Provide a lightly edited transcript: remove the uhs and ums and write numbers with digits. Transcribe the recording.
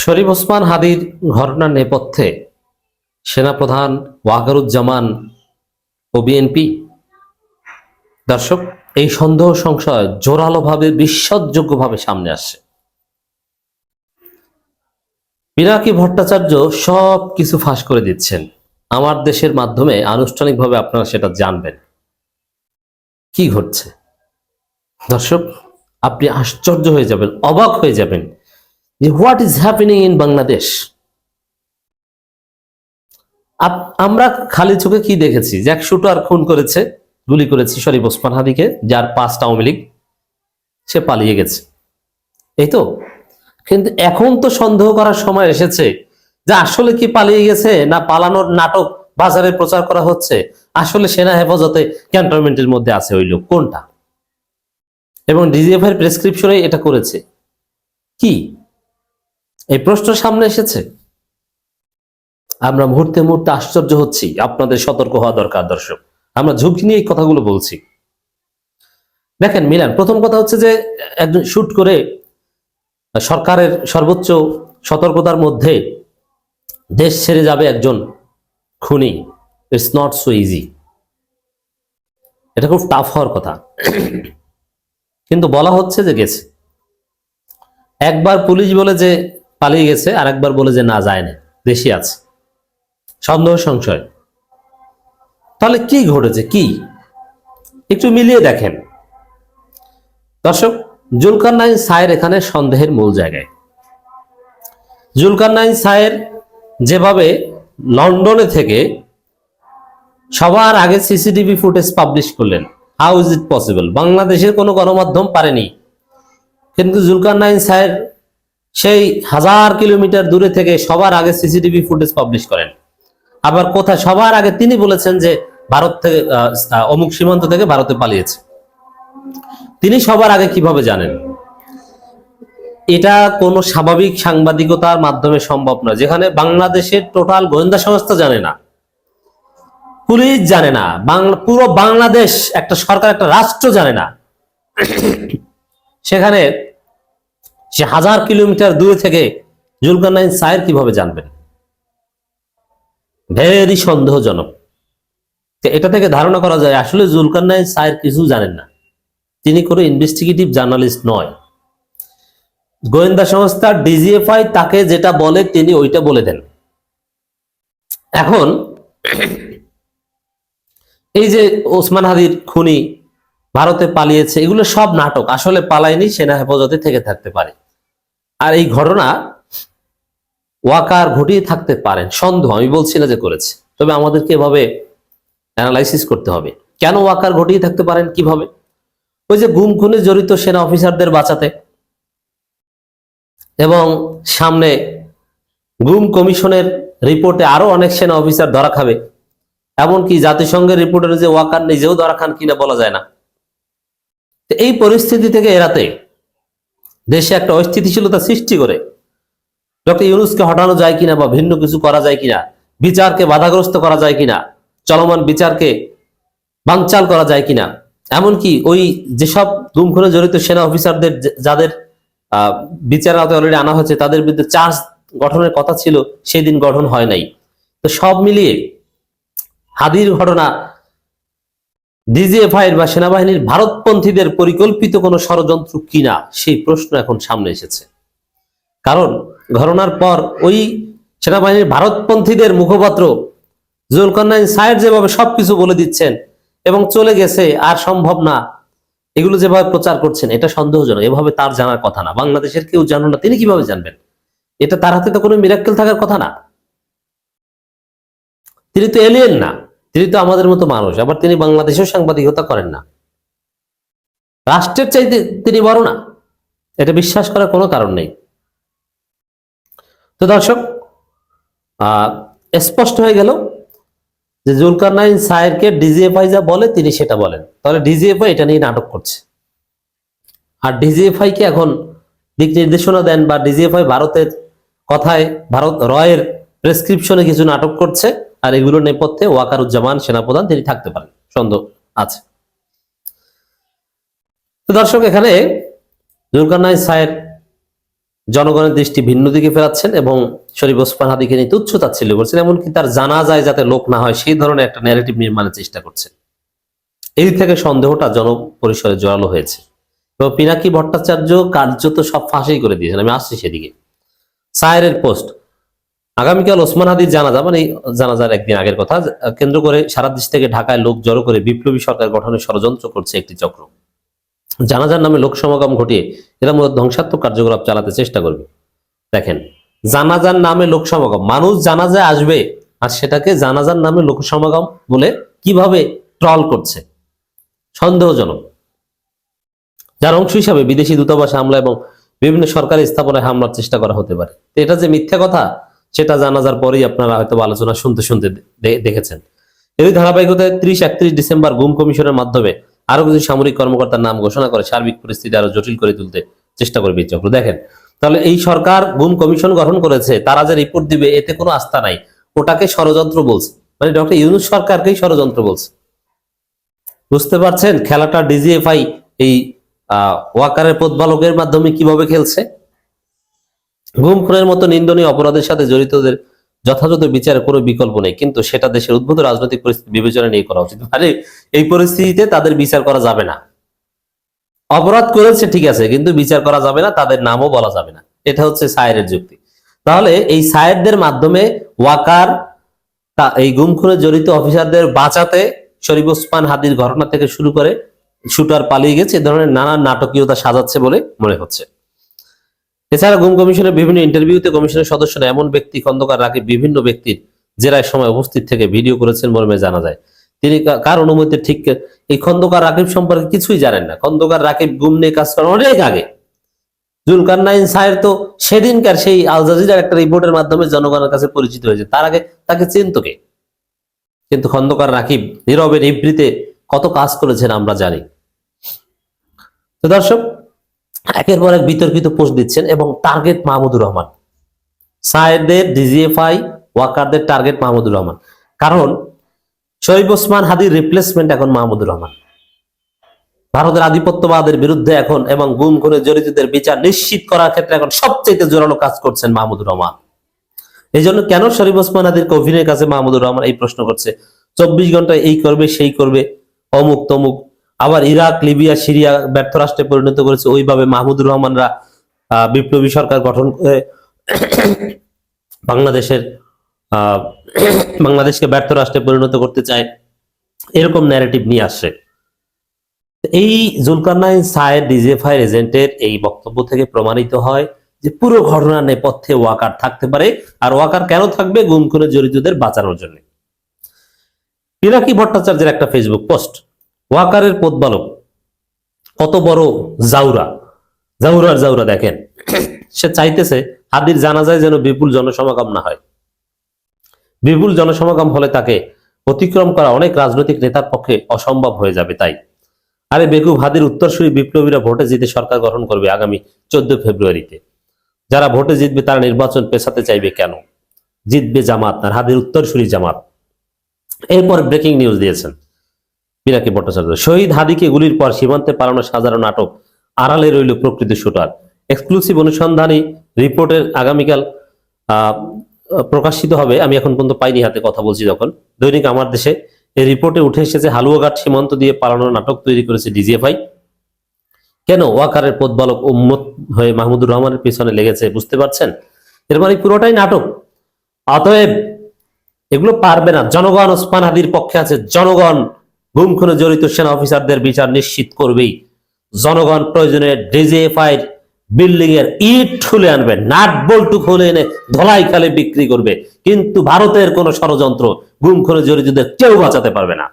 শরীফ ওসমান হাদির ঘটনার নেপথ্যে সেনাপ্রধান ওয়াকারুজ্জামান ও বিএনপি। দর্শক, এই সন্দেহ সংশয় জোরালোভাবে বিশ্বাসযোগ্যভাবে সামনে আসছে। পিনাকি ভট্টাচার্য সব কিছু ফাঁস করে দিচ্ছেন আমার দেশের মাধ্যমে। আনুষ্ঠানিকভাবে আপনারা সেটা জানবেন কি ঘটছে। দর্শক, আপনি আশ্চর্য হয়ে যাবেন, অবাক হয়ে যাবেন যে what is happening in Bangladesh. আমরা খালি চোখে কি দেখেছি, যে এক শুটার খুন করেছে, গুলি করেছে শরীফ ওসমান হাদিকে, যার 5টা আওয়ামী লীগ, সে পালিয়ে গেছে, এই তো। কিন্তু এখন তো সন্দেহ করার সময় এসেছে যে আসলে কি পালিয়ে গেছে, না পালানোর নাটক বাজারে প্রচার করা হচ্ছে, আসলে সেনা হেফাজতে ক্যান্টনমেন্টের মধ্যে আছে ওই লোক, কোনটা? এবং ডিজিএফআই এর প্রেসক্রিপশনে এটা করেছে কি, এই প্রশ্ন সামনে এসেছে। আমরা মুহূর্তে মুহূর্তে আশ্চর্য হচ্ছি। আপনাদের সতর্ক হওয়া দরকার দর্শক, আমরা ঝুঁকি নিয়ে এই কথাগুলো বলছি। দেখেন মিলান, প্রথম কথা হচ্ছে যে একজন শুট করে সরকারের সর্বোচ্চ সতর্কতার মধ্যে দেশ ছেড়ে যাবে একজন খুনি, ইটস নট সো ইজি। এটা খুব টাফ হওয়ার কথা, কিন্তু বলা হচ্ছে যে গেছে। একবার পুলিশ বলে যে পালিয়ে গেছে, আর একবার বলে যে না, যায় না, দেশে আছে। সন্দেহ সংশয়, তাহলে কি ঘটেছে, কি একটু মিলিয়ে দেখেন দর্শক। জুলকারনাইন সায়ের এখানে সন্দেহের মূল জায়গায়। জুলকারনাইন সায়ের যেভাবে লন্ডনে থেকে সবার আগে সিসিটিভি ফুটেজ পাবলিশ করলেন, হাউ ইজ ইট পসিবল? বাংলাদেশের কোনো গণমাধ্যম পারেনি, কিন্তু জুলকারনাইন সায়ের সেই 1000 কিলোমিটার দূরে থেকে সবার আগে সিসিটিভি ফুটেজ পাবলিশ করেন। আবার কোথায় সবার আগে তিনি বলেছেন যে ভারত থেকে অমুক সীমান্ত থেকে ভারতে পালিয়েছে। তিনি সবার আগে কিভাবে জানেন? এটা কোনো স্বাভাবিক সাংবাদিকতার মাধ্যমে সম্ভব নয়, যেখানে বাংলাদেশের টোটাল গোয়েন্দা সংস্থা জানে না, পুলিশ জানে না, পুরো বাংলাদেশ, একটা সরকার, একটা রাষ্ট্র জানে না, সেখানে সে 1000 কিলোমিটার দূরে থেকে জুলকারনাইন সায়ের কিভাবে জানবেন? ভেরি সন্দেহজনক। এটা থেকে ধারণা করা যায় আসলে জুলকারনাইন সায়ের কিছু জানেন না, তিনি কোনো ইনভেস্টিগেটিভ জার্নালিস্ট নয়। গোয়েন্দা সংস্থা ডিজিএফআই তাকে যেটা বলে তিনি ওইটা বলে দেন। এখন এই যে ওসমান হাদির খুনি ভারতে পালিয়েছে, এগুলো সব নাটক, আসলে পালায়নি, সেনা হেফাজতে থেকে থাকতে পারে। আর এই ঘটনা ওয়াকার ঘটিয়ে থাকতে পারেন, সন্দেহ, আমি বলছি না যে করেছে, তবে আমাদেরকে এভাবে অ্যানালাইসিস করতে হবে কেন ওয়াকার ঘটিয়ে থাকতে পারেন, কিভাবে। ওই যে গুম খুনে জড়িত সেনা অফিসারদের বাঁচাতে, এবং সামনে গুম কমিশনের রিপোর্টে আরো অনেক সেনা অফিসার ধরা খাবে, এমনকি জাতিসংঘের রিপোর্টের যে ওয়াকার নিজেও ধরা খান কিনা বলা যায় না। এই পরিস্থিতি থেকে এড়াতে দেশে একটা অস্থিতিশীলতা সৃষ্টি করে ডক্টর ইউনূসকে হটানো যায় কিনা, বা ভিন্ন কিছু করা যায় কিনা, বিচারকে বাধাগ্রস্ত করা যায় কিনা, চলমান বিচারকে বানচাল করা যায় কিনা, এমনকি ওই যেসব গুম খুনে জড়িত সেনা অফিসারদের যাদের বিচার আওতায় অলরেডি আনা হয়েছে, তাদের বিরুদ্ধে চার্জ গঠনের কথা ছিল, সেই দিন গঠন হয় নাই। তো সব মিলিয়ে হাদির ঘটনা ডিজিএফআই বা সেনাবাহিনীর ভারতপন্থীদের পরিকল্পিত কোনো ষড়যন্ত্র কিনা, সেই প্রশ্ন এখন সামনে এসেছে। কারণ ঘটনার পর ওই সেনাবাহিনীর ভারতপন্থীদের মুখপাত্র জুলকারনাইন সায়ের যেভাবে সবকিছু বলে দিচ্ছেন এবং চলে গেছে, আর সম্ভব না, এগুলো যেভাবে প্রচার করছেন, এটা সন্দেহজনক। এভাবে তার জানার কথা না, বাংলাদেশের কেউ জানো না, তিনি কিভাবে জানবেন? এটা তার হাতে তো কোনো মিরাক্কেল থাকার কথা না। তিনি তো এলিয়েন না, তিনি তো আমাদের মতো মানুষ। আবার তিনি বাংলাদেশেও সাংবাদিকতা করেন না, রাষ্ট্রের চাইতে তিনি বড় না, এটা বিশ্বাস করার কোনো কারণ নেই। তো দর্শক, স্পষ্ট হয়ে গেল যে জুলকারনাইন সায়েরকে ডিজিএফআই যা বলে তিনি সেটা বলেন, তাহলে ডিজিএফআই এটা নিয়ে নাটক করছে। আর ডিজিএফআই কে এখন দিক নির্দেশনা দেন, বা ডিজিএফআই ভারতের কথায়, ভারত রয়ের প্রেসক্রিপশনে কিছু নাটক করছে, আর এগুলোর নেপথ্যে ওয়াকারুজ্জামান সেনাপ্রধান তিনি থাকতে পারেন, সন্দেহ আছে। তো দর্শক, এখানে জুলকারনাইন সায়ের জনগণের দৃষ্টি ভিন্ন দিকে ফেরাচ্ছেন এবং শরীফ ওসমান হাদিকে নিয়ে তুচ্ছ-তাচ্ছিল্য করছেন, এমনকি তার জানাজায় যাতে লোক না হয় সেই ধরনের একটা ন্যারেটিভ নির্মাণের চেষ্টা করছেন। এই থেকে সন্দেহটা জনপরিসরে জোরালো হয়েছে এবং পিনাকি ভট্টাচার্য কার্যত সব ফাঁসি করে দিয়েছেন। আমি আসছি সেদিকে। সায়েরের পোস্ট, আগামীকাল ওসমান হাদির জানাজা, মানে জানাজার একদিন আগের কথা কেন্দ্র করে সারা দেশ থেকে ঢাকায় লোক জড়ো করে বিপ্লবী সরকার গঠনের ষড়যন্ত্র করছে একটি চক্র। জানাজার নামে লোক সমাগম ঘটিয়ে এরা মূলত ধ্বংসাত্মক কার্যকলাপ চালাতে চেষ্টা করবে। দেখেন, জানাজার নামে লোক সমাগম, মানুষ জানাজায় আসবে আর সেটাকে জানাজার নামে লোক সমাগম বলে কিভাবে ট্রল করছে, সন্দেহজনক। যার অংশ হিসাবে বিদেশি দূতাবাস হামলা এবং বিভিন্ন সরকারি স্থাপনায় হামলার চেষ্টা করা হতে পারে। এটা যে মিথ্যা কথা সেটা জানাজার পরেই আপনারা হয়তো আলোচনা শুনতে শুনতে দেখেছেন। এই ধারাবাহিকতায় 30-31 ডিসেম্বর গুম কমিশনের মাধ্যমে আরো কিছু সামরিক কর্মকর্তার নাম ঘোষণা করে সার্বিক পরিস্থিতি আরো জটিল করে তুলতে চেষ্টা করবে এই চক্র। দেখেন, তাহলে এই সরকার গুম কমিশন গঠন করেছে, তারা যে রিপোর্ট দিবে এতে কোনো আস্থা নাই, ওটাকে ষড়যন্ত্র বলছে, মানে ডক্টর ইউনূস সরকারকেই ষড়যন্ত্র বলছে। বুঝতে পারছেন খেলাটা ডিজিএফআই এই ওয়াকারের প্রতিপালকের মাধ্যমে কিভাবে খেলছে? গুম খুনের মতো নিন্দনীয় অপরাধের সাথে জড়িতদের যথাযথ বিচারের কোনো বিকল্প নেই, কিন্তু সেটা দেশের উদ্ভূত রাজনৈতিক পরিস্থিতি বিবেচনা নিয়ে করা উচিত। মানে এই পরিস্থিতিতে তাদের বিচার করা যাবে না। অপরাধ করেছে ঠিক আছে, কিন্তু বিচার করা যাবে না, তাদের নামও বলা যাবে না। এটা হচ্ছে সায়েরের যুক্তি। তাহলে এই সায়েরদের মাধ্যমে ওয়াকার এই গুম খুনে জড়িত অফিসারদের বাঁচাতে শরীফ ওসমান হাদির ঘটনা থেকে শুরু করে শুটার পালিয়ে গেছে, এ ধরনের নানান নাটকীয়তা সাজাচ্ছে বলে মনে হচ্ছে। এছাড়া গুম কমিশনের বিভিন্ন ইন্টারভিউতে কমিশনের সদস্যরা এমন ব্যক্তি খন্দকার রাকিব বিভিন্ন ব্যক্তির জেরায় সময় উপস্থিত থেকে ভিডিও করেছেন মর্মে জানা যায়। তিনি কার অনুমতি ঠিক এই খন্দকার রাকিব সম্পর্কে কিছুই জানেন না। খন্দকার রাকিব গুম নিয়ে কাজ করেন অনেক আগে। জুলকারনাইন সায়ের তো সেদিনকার সেই আল জাজিরার একটা রিপোর্টের মাধ্যমে জনগণের কাছে পরিচিত হয়েছে, তার আগে তাকে চিনত কে? কিন্তু খন্দকার রাকিব নীরবে নিভৃতে কত কাজ করেছেন আমরা জানি। তো দর্শক, একের পর এক বিতর্কিত পোস্ট দিচ্ছেন এবং টার্গেট মাহমুদুর রহমান। সায়েরদের, ডিজিএফআই, ওয়াকারদের টার্গেট মাহমুদুর রহমান। কারণ শরীফ ওসমান হাদির রিপ্লেসমেন্ট এখন মাহমুদুর রহমান। ভারতের আধিপত্যবাদের বিরুদ্ধে এখন এবং গুম খুনে জড়িতদের বিচার নিশ্চিত করার ক্ষেত্রে এখন সবচেয়ে জোরালো কাজ করছেন মাহমুদুর রহমান। এই জন্য কেন শরীফ ওসমান হাদির কফিনের কাছে মাহমুদুর রহমান এই প্রশ্ন করছে, 24 ঘন্টায় এই করবে সেই করবে অমুক তমুক, আবার ইরাক, লিবিয়া, সিরিয়া ব্যর্থ রাষ্ট্রে পরিণত করেছে, ওইভাবে মাহমুদুর রহমানরা বিপ্লবী সরকার গঠন করে বাংলাদেশকে ব্যর্থ রাষ্ট্রে পরিণত করতে চায়, এরকম ন্যারেটিভ নিয়ে আসছে। এই জুলকারনাইন সায়ের ডিজিএফআই এজেন্টের এই বক্তব্য থেকে প্রমাণিত হয় যে পুরো ঘটনার নেপথ্যে ওয়াকার থাকতে পারে। আর ওয়াকার কেন থাকবে? গুম খুনে জড়িতদের বাঁচানোর জন্য। পিনাকি ভট্টাচার্যের একটা ফেসবুক পোস্ট, ওয়াকারের প্রতিপালক কত বড় জাউরার দেখেন, সে চাইতেছে হাদির জানাজায় যেন বিপুল জনসমাগম না হয়। বিপুল জনসমাগম হলে তাকে অতিক্রম করা অনেক রাজনৈতিক নেতার পক্ষে অসম্ভব হয়ে যাবে। তাই আরে বেকুব, হাদির উত্তরসূরি বিপ্লবীরা ভোটে জিতে সরকার গঠন করবে আগামী 14 ফেব্রুয়ারিতে। যারা ভোটে জিতবে তারা নির্বাচন পেছাতে চাইবে কেন? জিতবে জামাত, আর হাদির উত্তরসূরি জামাত। এরপর ব্রেকিং নিউজ দিয়েছেন পিনাকি ভট্টাচার্য, শহীদ হাদিকে গুলির পর সীমান্তে পালানো সাজানো নাটক, আড়ালে রইল প্রকৃত শুটার। এক্সক্লুসিভ অনুসন্ধানী রিপোর্টের আগামীকাল প্রকাশিত হবে। আমি এখন পর্যন্ত পাইনি, হাতে কথা বলছি যখন। দৈনিক আমার দেশে এই রিপোর্টে উঠে এসেছে হালুয়াঘাট সীমান্ত দিয়ে পালানোর নাটক তৈরি করেছে ডিজিএফআই। কেন ওয়াকারের প্রতিপালক উম্মত হয়ে মাহমুদুর রহমানের পিছনে লেগেছে, বুঝতে পারছেন? এর মানে পুরোটাই নাটক। অতএব এগুলো পারবে না। জনগণ ওসমান হাদির পক্ষে আছে। জনগণ গুম খুনে জড়িত সেনা অফিসারদের বিচার নিশ্চিত করবেই। জনগণ প্রয়োজনে ডিজিএফআই বিল্ডিং এর ইট খুলে আনবে, নাট বল্টু খুলে এনে ধলাই খালে বিক্রি করবে, কিন্তু ভারতের কোন ষড়যন্ত্র গুম খুনে জড়িতদের কেউ বাঁচাতে পারবে না।